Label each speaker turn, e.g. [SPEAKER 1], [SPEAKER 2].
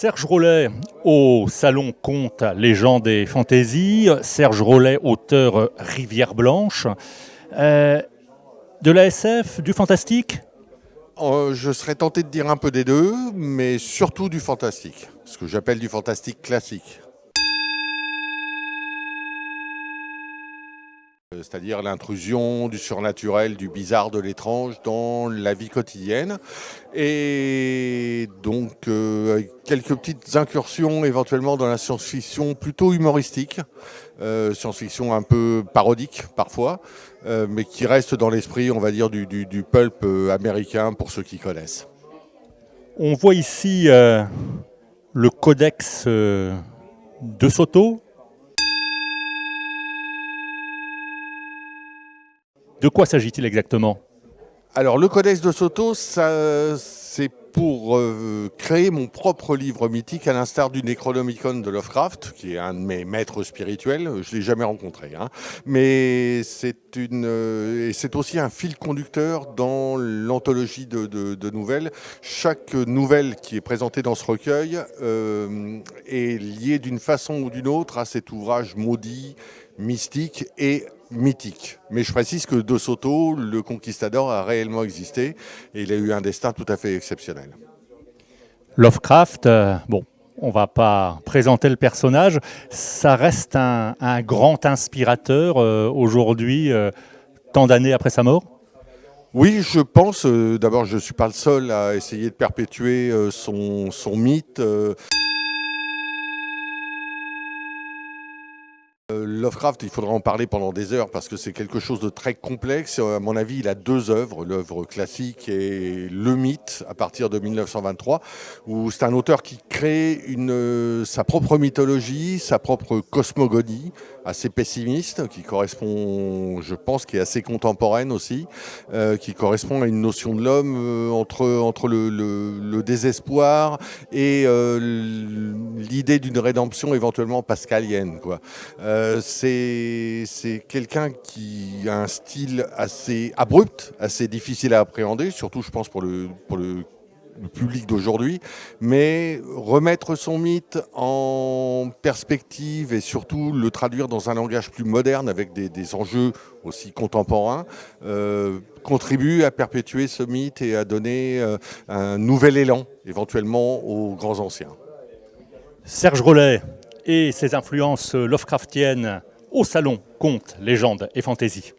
[SPEAKER 1] Serge Rollet au Salon Contes, Légendes et Fantasy. Serge Rollet, auteur Rivière Blanche. De la SF, du fantastique?
[SPEAKER 2] Je serais tenté de dire un peu des deux, mais surtout du fantastique, ce que j'appelle du fantastique classique. C'est-à-dire l'intrusion du surnaturel, du bizarre, de l'étrange dans la vie quotidienne. Et donc avec quelques petites incursions éventuellement dans la science-fiction plutôt humoristique, science-fiction un peu parodique parfois, mais qui reste dans l'esprit, on va dire, du pulp américain pour ceux qui connaissent.
[SPEAKER 1] On voit ici le codex de Soto. De quoi s'agit-il exactement?
[SPEAKER 2] Alors le Codex de Soto, c'est pour créer mon propre livre mythique à l'instar du Necronomicon de Lovecraft, qui est un de mes maîtres spirituels. Je ne l'ai jamais rencontré, hein. Mais c'est aussi un fil conducteur dans l'anthologie de nouvelles. Chaque nouvelle qui est présentée dans ce recueil est liée d'une façon ou d'une autre à cet ouvrage maudit, mystique et mythique. Mais je précise que De Soto, le conquistador, a réellement existé et il a eu un destin tout à fait exceptionnel.
[SPEAKER 1] Lovecraft, bon, on va pas présenter le personnage, ça reste un grand inspirateur aujourd'hui, tant d'années après sa mort.
[SPEAKER 2] Oui, je pense, d'abord je ne suis pas le seul à essayer de perpétuer son mythe. Lovecraft, il faudra en parler pendant des heures parce que c'est quelque chose de très complexe. À mon avis, il a deux œuvres, l'œuvre classique et le mythe à partir de 1923, où c'est un auteur qui crée sa propre mythologie, sa propre cosmogonie, assez pessimiste, qui correspond, je pense, qui est assez contemporaine aussi, qui correspond à une notion de l'homme entre le désespoir et l'idée d'une rédemption éventuellement pascalienne, quoi. C'est quelqu'un qui a un style assez abrupt, assez difficile à appréhender, surtout je pense pour le public d'aujourd'hui, mais remettre son mythe en perspective et surtout le traduire dans un langage plus moderne avec des enjeux aussi contemporains, contribue à perpétuer ce mythe et à donner un nouvel élan éventuellement aux grands anciens.
[SPEAKER 1] Serge Rollet et ses influences Lovecraftiennes au Salon Contes, Légendes et Fantasy.